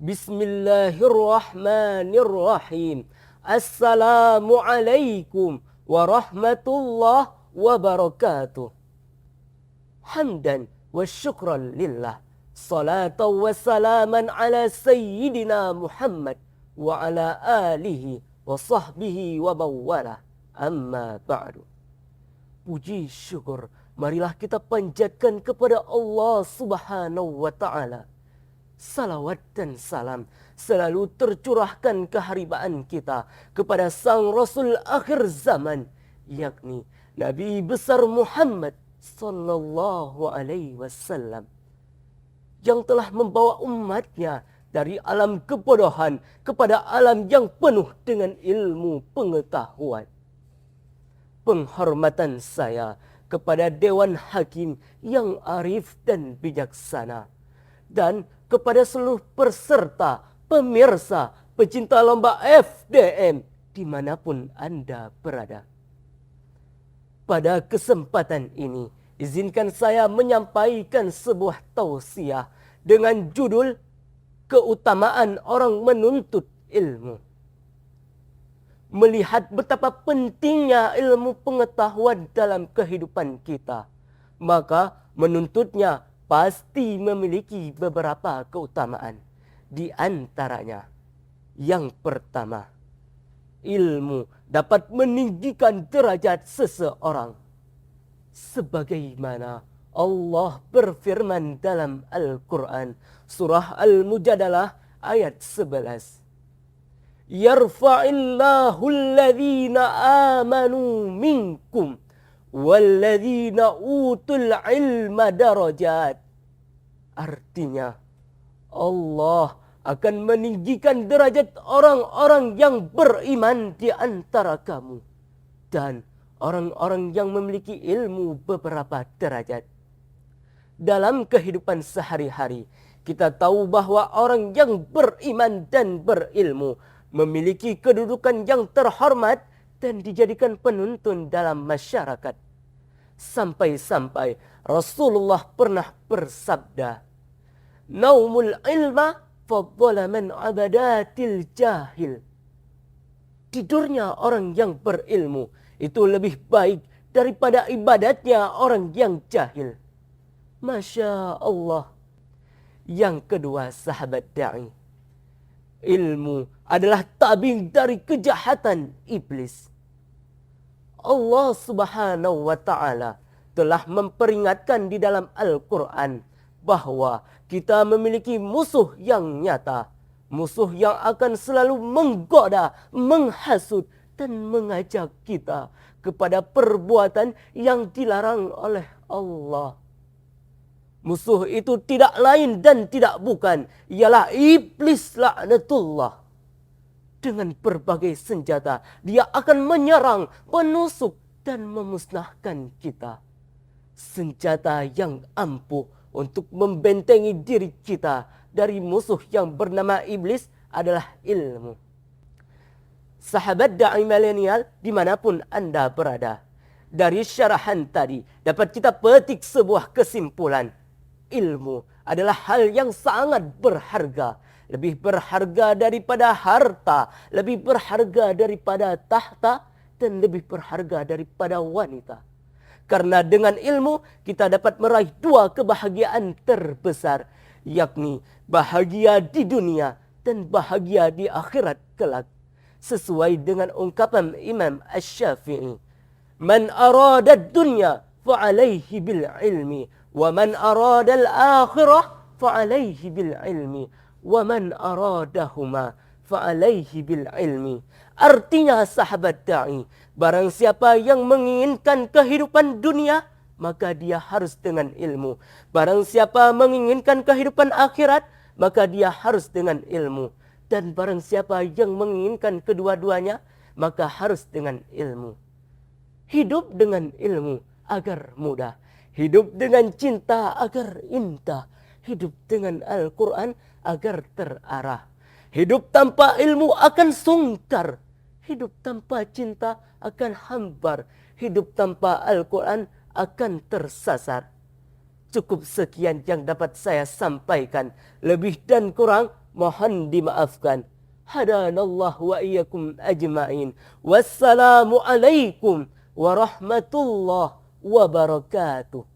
Bismillahirrahmanirrahim. Assalamualaikum warahmatullahi wabarakatuh. Hamdan wa syukran lillah. Salatan wa salaman ala sayyidina Muhammad wa ala alihi wa sahbihi wa mawalah. Amma ba'du. Puji syukur, marilah kita panjatkan kepada Allah Subhanahu wa ta'ala. Salawat dan salam selalu tercurahkan keharibaan kita kepada sang Rasul akhir zaman, yakni Nabi besar Muhammad sallallahu alaihi wasallam, yang telah membawa umatnya dari alam kebodohan kepada alam yang penuh dengan ilmu pengetahuan. Penghormatan saya kepada Dewan Hakim yang arif dan bijaksana, dan kepada seluruh peserta, pemirsa, pecinta lomba FDM dimanapun Anda berada. Pada kesempatan ini, izinkan saya menyampaikan sebuah tausiah dengan judul Keutamaan Orang Menuntut Ilmu. Melihat betapa pentingnya ilmu pengetahuan dalam kehidupan kita, maka menuntutnya pasti memiliki beberapa keutamaan. Di antaranya, yang pertama, ilmu dapat meninggikan derajat seseorang. Sebagaimana Allah berfirman dalam Al-Quran, surah Al-Mujadalah ayat 11. Yarfa'illahu alladhina amanu minkum walladzina utul ilma darajat. Artinya, Allah akan meninggikan derajat orang-orang yang beriman di antara kamu dan orang-orang yang memiliki ilmu beberapa derajat. Dalam kehidupan sehari-hari, kita tahu bahwa orang yang beriman dan berilmu memiliki kedudukan yang terhormat dan dijadikan penuntun dalam masyarakat. Sampai-sampai Rasulullah pernah bersabda, Naumul ilma faddala min abadatil jahil. Tidurnya orang yang berilmu itu lebih baik daripada ibadatnya orang yang jahil. Masya Allah. Yang kedua, sahabat da'i, ilmu adalah tabing dari kejahatan iblis. Allah Subhanahu wa ta'ala telah memperingatkan di dalam Al-Quran bahwa kita memiliki musuh yang nyata, musuh yang akan selalu menggoda, menghasut, dan mengajak kita kepada perbuatan yang dilarang oleh Allah. Musuh itu tidak lain dan tidak bukan, ialah iblis laknatullah. Dengan berbagai senjata, dia akan menyerang, menusuk, dan memusnahkan kita. Senjata yang ampuh untuk membentengi diri kita dari musuh yang bernama iblis adalah ilmu. Sahabat da'i milenial dimanapun Anda berada, dari syarahan tadi dapat kita petik sebuah kesimpulan. Ilmu adalah hal yang sangat berharga. Lebih berharga daripada harta, lebih berharga daripada tahta, dan lebih berharga daripada wanita. Karena dengan ilmu kita dapat meraih dua kebahagiaan terbesar, yakni bahagia di dunia dan bahagia di akhirat kelak. Sesuai dengan ungkapan Imam Asy-Syafi'i, Man arada dunya fa'alaihi bil ilmi, wa man arada al-akhirah fa'alaihi bil ilmi, wa man aradahuma fa'alaihi bil ilmi. Artinya sahabat da'i, barang siapa yang menginginkan kehidupan dunia, maka dia harus dengan ilmu. Barang siapa menginginkan kehidupan akhirat, maka dia harus dengan ilmu. Dan barang siapa yang menginginkan kedua-duanya, maka harus dengan ilmu. Hidup dengan ilmu agar mudah. Hidup dengan cinta agar indah. Hidup dengan Al-Quran agar terarah. Hidup tanpa ilmu akan sungkar. Hidup tanpa cinta akan hambar. Hidup tanpa Al-Quran akan tersasar. Cukup sekian yang dapat saya sampaikan. Lebih dan kurang mohon dimaafkan. Hadanallah wa iyyakum ajma'in. Wassalamu alaikum warahmatullahi wabarakatuh.